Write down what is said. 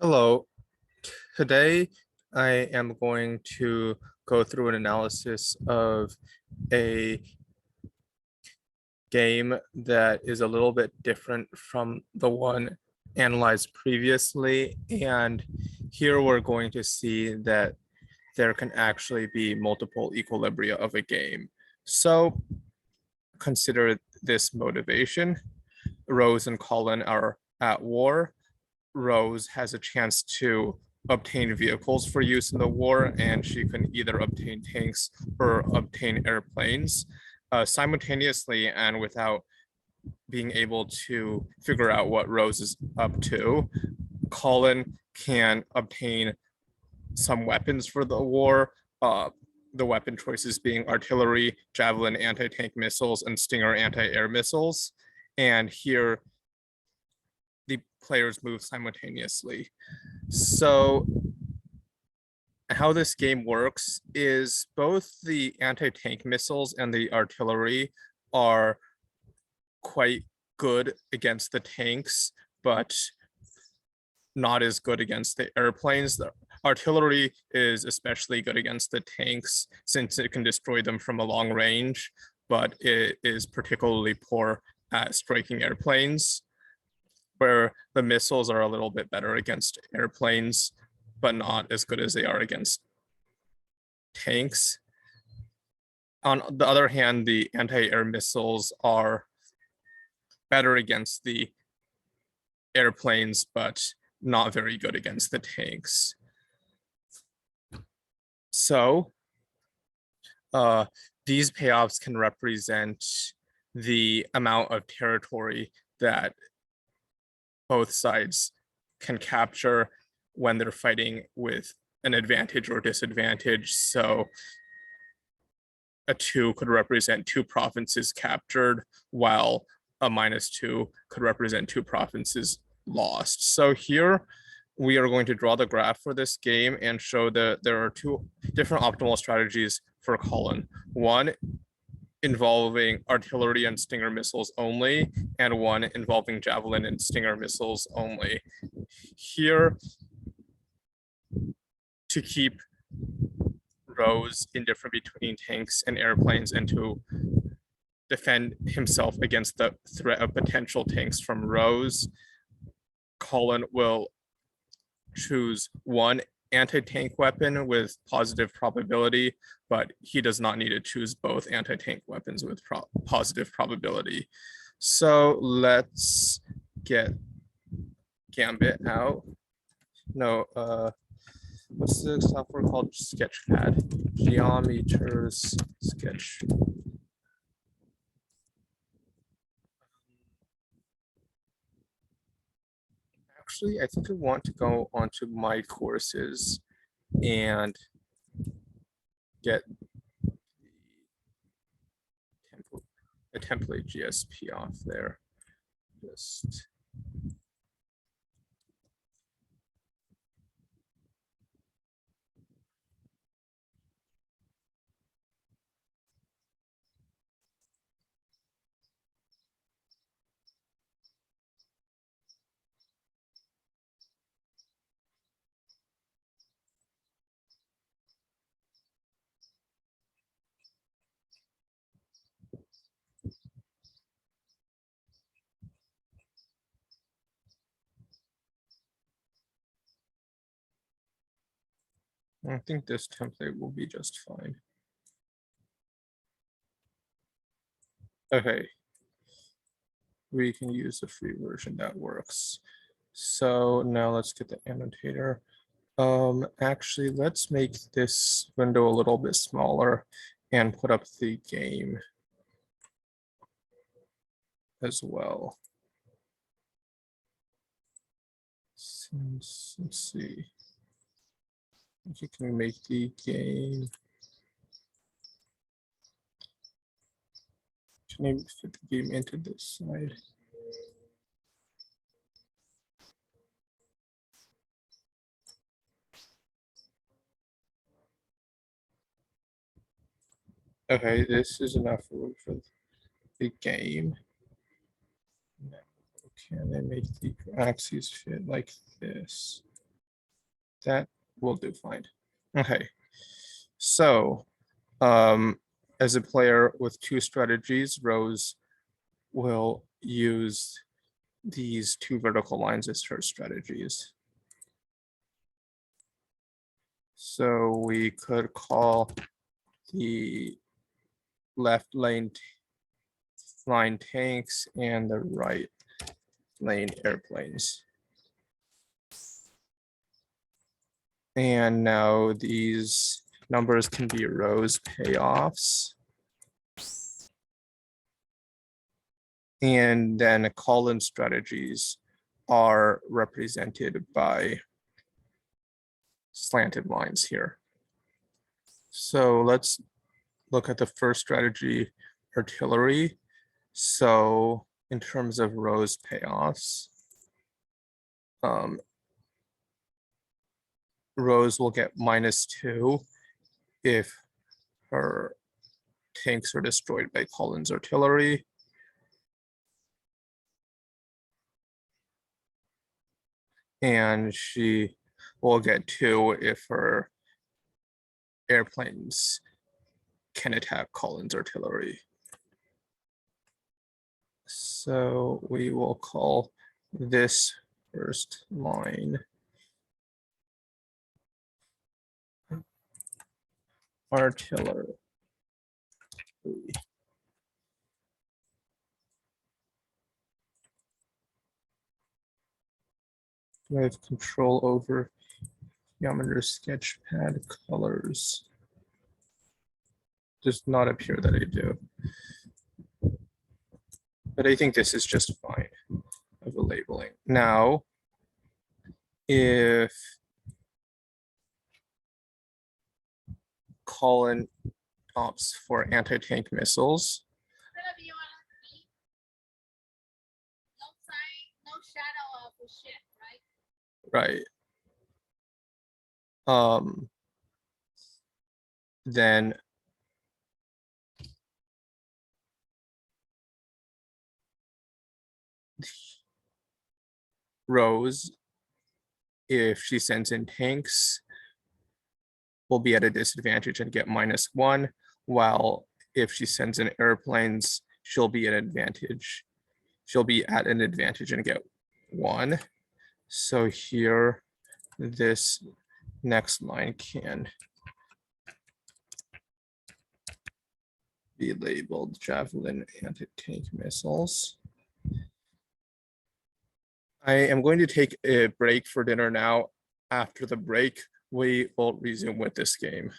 Hello. Today I am going to go through an analysis of a game that is a little bit different from the one analyzed previously. And here we're going to see that there can actually be multiple equilibria of a game. So consider this motivation. Rose and Colin are at war. Rose has a chance to obtain vehicles for use in the war, and she can either obtain tanks or obtain airplanes simultaneously and without being able to figure out what Rose is up to. Colin can obtain some weapons for the war. The weapon choices being artillery, javelin anti-tank missiles, and Stinger anti-air missiles. And here the players move simultaneously. So how this game works is both the anti-tank missiles and the artillery are quite good against the tanks, but not as good against the airplanes. The artillery is especially good against the tanks since it can destroy them from a long range, but it is particularly poor at striking airplanes, where the missiles are a little bit better against airplanes, but not as good as they are against tanks. On the other hand, the anti-air missiles are better against the airplanes, but not very good against the tanks. So these payoffs can represent the amount of territory that both sides can capture when they're fighting with an advantage or disadvantage. So a 2 could represent 2 provinces captured, while a -2 could represent 2 provinces lost. So here we are going to draw the graph for this game and show that there are 2 different optimal strategies for Colin. One involving artillery and Stinger missiles only, and one involving javelin and Stinger missiles only. Here, to keep Rose indifferent between tanks and airplanes and to defend himself against the threat of potential tanks from Rose, Colin will choose one anti-tank weapon with positive probability, but he does not need to choose both anti-tank weapons with positive probability. So let's get Gambit out. No, what's the software called? Sketchpad. Geometers Sketch. Actually, I think I want to go onto my courses and get the template GSP off there. Just I think this template will be just fine. Okay. We can use the free version that works. So now let's get the annotator. Actually, let's make this window a little bit smaller and put up the game as well. Let's see. You can make the game. Can I fit the game into this side? Okay, this is enough room for the game. Now, can I make the axes fit like this? That will do fine. Okay. So as a player with two strategies, Rose will use these two vertical lines as her strategies. So we could call the left line tanks and the right lane airplanes. And now these numbers can be Rose payoffs. And then call-in strategies are represented by slanted lines here. So let's look at the first strategy, artillery. So in terms of Rose payoffs, Rose will get -2 if her tanks are destroyed by Collins artillery. And she will get 2 if her airplanes can attack Collins artillery. So we will call this first line artillery. Do I have control over Geometry Sketchpad colors? Does not appear that I do. But I think this is just fine of a labeling. Now, if Colin opts for anti-tank missiles, right? Then Rose, if she sends in tanks, will be at a disadvantage and get -1, while if she sends in airplanes, she'll be at an advantage. She'll be at an advantage and get 1. So here, this next line can be labeled Javelin anti-tank missiles. I am going to take a break for dinner now. After the break, we will resume with this game.